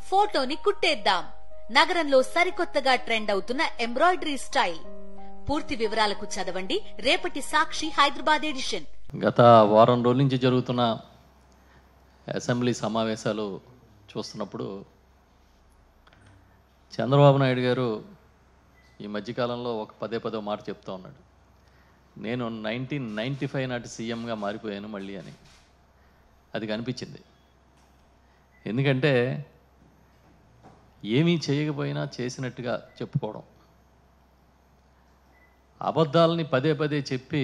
ఫోటోని కుట్టేద్దాం. నగరంలో సరికొత్తగా ట్రెండ్ అవుతున్న ఎంబ్రాయిడరీ స్టైల్. పూర్తి వివరాలకు చదవండి రేపటి సాక్షి హైదరాబాద్ ఎడిషన్. గత వారం రోజుల నుంచి జరుగుతున్న అసెంబ్లీ సమావేశాలు చూస్తున్నప్పుడు చంద్రబాబు నాయుడు గారు ఈ మధ్యకాలంలో ఒక పదే మాట చెప్తూ ఉన్నాడు. నేను 1995 నాటి సీఎంగా మారిపోయాను మళ్ళీ అని. అది కనిపించింది. ఎందుకంటే ఏమీ చేయకపోయినా చేసినట్టుగా చెప్పుకోవడం, అబద్ధాలని పదే చెప్పి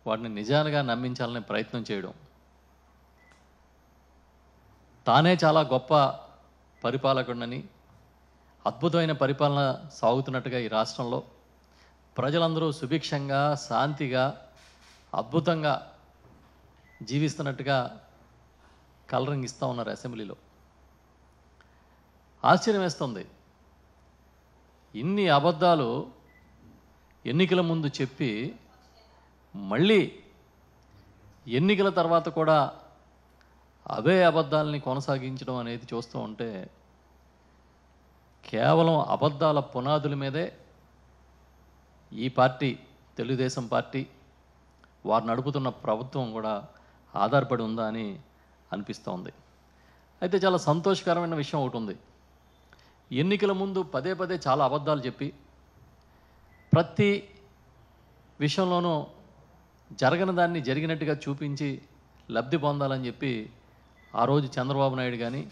వాటిని నిజాలుగా నమ్మించాలనే ప్రయత్నం చేయడం, తానే చాలా గొప్ప పరిపాలకుడినని, అద్భుతమైన పరిపాలన సాగుతున్నట్టుగా ఈ రాష్ట్రంలో ప్రజలందరూ సుభిక్షంగా శాంతిగా అద్భుతంగా జీవిస్తున్నట్టుగా కలరింగ్ ఇస్తూ ఉన్నారు అసెంబ్లీలో. ఆశ్చర్యం వేస్తుంది. ఇన్ని అబద్ధాలు ఎన్నికల ముందు చెప్పి మళ్ళీ ఎన్నికల తర్వాత కూడా అవే అబద్ధాలని కొనసాగించడం అనేది చూస్తూ ఉంటే కేవలం అబద్ధాల పునాదుల మీదే ఈ పార్టీ, తెలుగుదేశం పార్టీ, వారు నడుపుతున్న ప్రభుత్వం కూడా ఆధారపడి ఉందా అని అనిపిస్తూ ఉంది. అయితే చాలా సంతోషకరమైన విషయం ఒకటి ఉంది. ఎన్నికల ముందు పదే చాలా అబద్ధాలు చెప్పి ప్రతి విషయంలోనూ జరగని దాన్ని జరిగినట్టుగా చూపించి లబ్ధి పొందాలని చెప్పి ఆ రోజు చంద్రబాబు నాయుడు కానీ,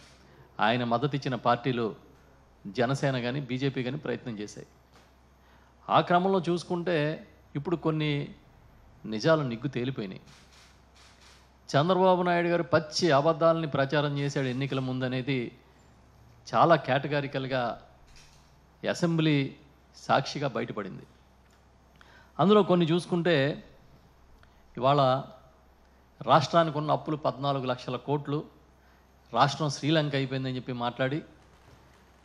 ఆయన మద్దతు ఇచ్చిన పార్టీలు జనసేన కానీ బీజేపీ కానీ ప్రయత్నం చేశాయి. ఆ క్రమంలో చూసుకుంటే ఇప్పుడు కొన్ని నిజాలు నిగ్గు తేలిపోయినాయి. చంద్రబాబు నాయుడు గారు పచ్చి అబద్ధాలని ప్రచారం చేశాడు ఎన్నికల ముందు అనేది చాలా కేటగారికల్గా అసెంబ్లీ సాక్షిగా బయటపడింది. అందులో కొన్ని చూసుకుంటే ఇవాళ రాష్ట్రానికి ఉన్న అప్పులు 14 లక్షల కోట్లు, రాష్ట్రం శ్రీలంక అయిపోయిందని చెప్పి మాట్లాడి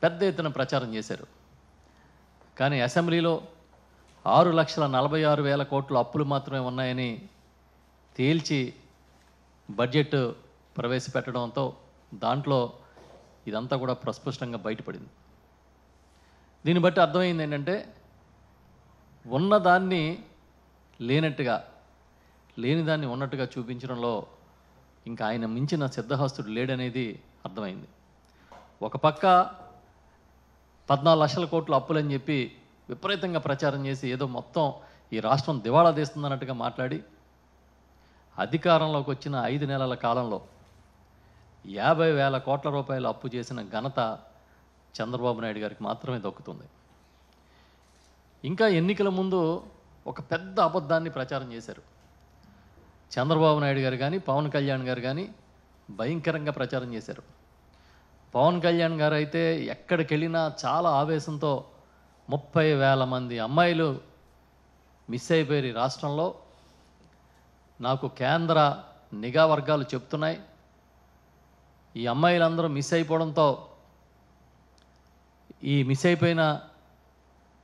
పెద్ద ఎత్తున ప్రచారం చేశారు. కానీ అసెంబ్లీలో 6,46,000 కోట్ల అప్పులు మాత్రమే ఉన్నాయని తేల్చి బడ్జెట్ ప్రవేశపెట్టడంతో దాంట్లో ఇదంతా కూడా ప్రస్పష్టంగా బయటపడింది. దీన్ని బట్టి అర్థమైంది ఏంటంటే ఉన్నదాన్ని లేనట్టుగా, లేనిదాన్ని ఉన్నట్టుగా చూపించడంలో ఇంకా ఆయన మించిన సిద్ధహస్తుడు లేడనేది అర్థమైంది. ఒక పక్క 14 లక్షల కోట్ల అప్పులని చెప్పి విపరీతంగా ప్రచారం చేసి ఏదో మొత్తం ఈ రాష్ట్రం దివాళా తీస్తుందన్నట్టుగా మాట్లాడి అధికారంలోకి వచ్చిన 5 నెలల కాలంలో 50,000 కోట్ల రూపాయలు అప్పు చేసిన ఘనత చంద్రబాబు నాయుడు గారికి మాత్రమే దక్కుతుంది. ఇంకా ఎన్నికల ముందు ఒక పెద్ద అబద్ధాన్ని ప్రచారం చేశారు. చంద్రబాబు నాయుడు గారు కానీ, పవన్ కళ్యాణ్ గారు కానీ భయంకరంగా ప్రచారం చేశారు. పవన్ కళ్యాణ్ గారు అయితే ఎక్కడికి వెళ్ళినా చాలా ఆవేశంతో 30,000 మంది అమ్మాయిలు మిస్ అయిపోయారు ఈ రాష్ట్రంలో, నాకు కేంద్ర నిఘా వర్గాలు చెప్తున్నాయి, ఈ అమ్మాయిలందరూ మిస్ అయిపోవడంతో ఈ మిస్ అయిపోయిన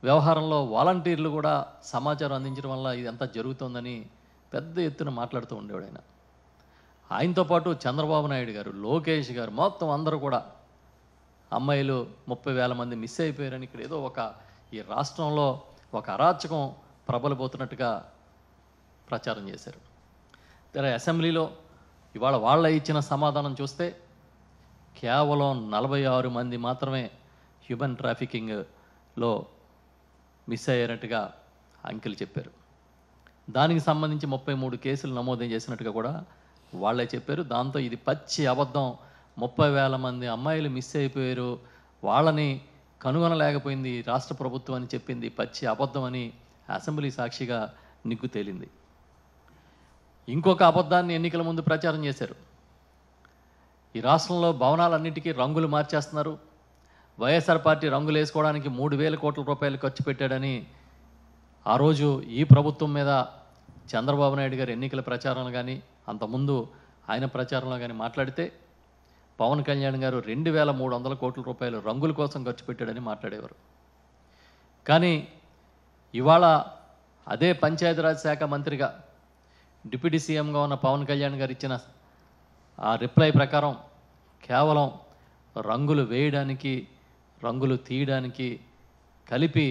వ్యవహారంలో వాలంటీర్లు కూడా సమాచారం అందించడం వల్ల ఇదంతా జరుగుతుందని పెద్ద ఎత్తున మాట్లాడుతూ ఉండేవాడు ఆయన. ఆయనతో పాటు చంద్రబాబు నాయుడు గారు, లోకేష్ గారు, మొత్తం అందరూ కూడా అమ్మాయిలు 30,000 మంది మిస్ అయిపోయారని ఇక్కడ ఏదో ఈ రాష్ట్రంలో ఒక అరాచకం ప్రబలబోతున్నట్టుగా ప్రచారం చేశారు. తెర అసెంబ్లీలో ఇవాళ వాళ్ళ ఇచ్చిన సమాధానం చూస్తే కేవలం 46 మంది మాత్రమే హ్యూమన్ ట్రాఫికింగ్లో మిస్ అయ్యారట్టుగా అంకెలు చెప్పారు. దానికి సంబంధించి 33 కేసులు నమోదు చేసినట్టుగా కూడా వాళ్ళే చెప్పారు. దాంతో ఇది పచ్చి అబద్ధం, 30,000 మంది అమ్మాయిలు మిస్ అయిపోయారు, వాళ్ళని కనుగొనలేకపోయింది రాష్ట్ర ప్రభుత్వం అని చెప్పింది పచ్చి అబద్ధం అని అసెంబ్లీ సాక్షిగా నిగ్గు తేలింది. ఇంకొక అబద్ధాన్ని ఎన్నికల ముందు ప్రచారం చేశారు. ఈ రాష్ట్రంలో భవనాలన్నిటికీ రంగులు మార్చేస్తున్నారు, వైఎస్ఆర్ పార్టీ రంగులు వేసుకోవడానికి 3,000 కోట్ల రూపాయలు ఖర్చు పెట్టాడని ఆ రోజు ఈ ప్రభుత్వం మీద చంద్రబాబు నాయుడు గారు ఎన్నికల ప్రచారంలో కానీ అంతకుముందు ఆయన ప్రచారంలో కానీ మాట్లాడితే పవన్ కళ్యాణ్ గారు 2,300 కోట్ల రూపాయలు రంగుల కోసం ఖర్చు పెట్టాడని మాట్లాడేవారు. కానీ ఇవాళ అదే పంచాయతీరాజ్ శాఖ మంత్రిగా డిప్యూటీ సీఎంగా ఉన్న పవన్ కళ్యాణ్ గారు ఇచ్చిన ఆ రిప్లై ప్రకారం కేవలం రంగులు వేయడానికి, రుంగులు తీయడానికి కలిపి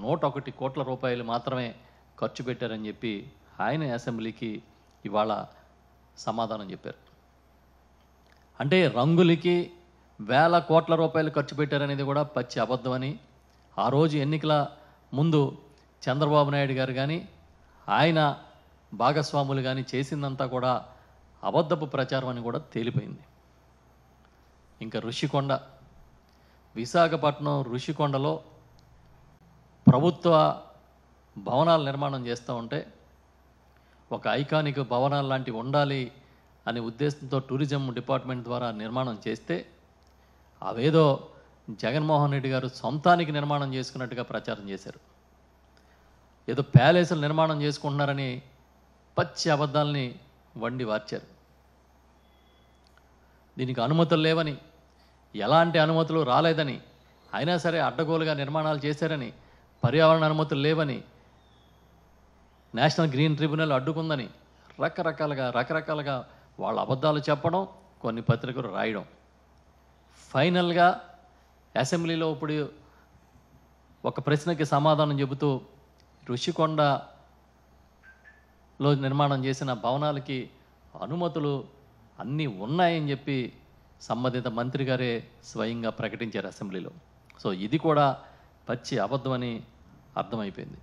101 కోట్ల రూపాయలు మాత్రమే ఖర్చు పెట్టారని చెప్పి ఆయన అసెంబ్లీకి ఇవాళ సమాధానం చెప్పారు. అంటే రంగులకి వేల కోట్ల రూపాయలు ఖర్చు పెట్టారనేది కూడా పచ్చి అబద్ధమని, ఆ రోజు ఎన్నికల ముందు చంద్రబాబు నాయుడు గారు కానీ ఆయన భాగస్వాములు కానీ చేసిందంతా కూడా అబద్ధపు ప్రచారం అని కూడా తేలిపోయింది. ఇంకా ఋషికొండ, విశాఖపట్నం ఋషికొండలో ప్రభుత్వ భవనాల నిర్మాణం చేస్తూ ఉంటే ఒక ఐకానిక్ భవనాలు లాంటివి ఉండాలి అనే ఉద్దేశంతో టూరిజం డిపార్ట్మెంట్ ద్వారా నిర్మాణం చేస్తే అవేదో జగన్మోహన్ రెడ్డి గారు సొంతానికి నిర్మాణం చేసుకున్నట్టుగా ప్రచారం చేశారు. ఏదో ప్యాలెస్లు నిర్మాణం చేసుకుంటున్నారని పచ్చి అబద్ధాలని వండి వార్చారు. దీనికి అనుమతులు లేవని, ఎలాంటి అనుమతులు రాలేదని, అయినా సరే అడ్డగోలుగా నిర్మాణాలు చేశారని, పర్యావరణ అనుమతులు లేవని, నేషనల్ గ్రీన్ ట్రిబ్యునల్ అడ్డుకుందని రకరకాలుగా వాళ్ళ అబద్ధాలు చెప్పడం, కొన్ని పత్రికలు రాయడం. ఫైనల్గా అసెంబ్లీలో ఇప్పుడు ఒక ప్రశ్నకి సమాధానం చెబుతూ ఋషికొండలో నిర్మాణం చేసిన భవనాలకి అనుమతులు అన్నీ ఉన్నాయని చెప్పి సంబంధిత మంత్రి గారే స్వయంగా ప్రకటించారు అసెంబ్లీలో. సో ఇది కూడా పచ్చి అబద్ధమని అర్థమైపోయింది.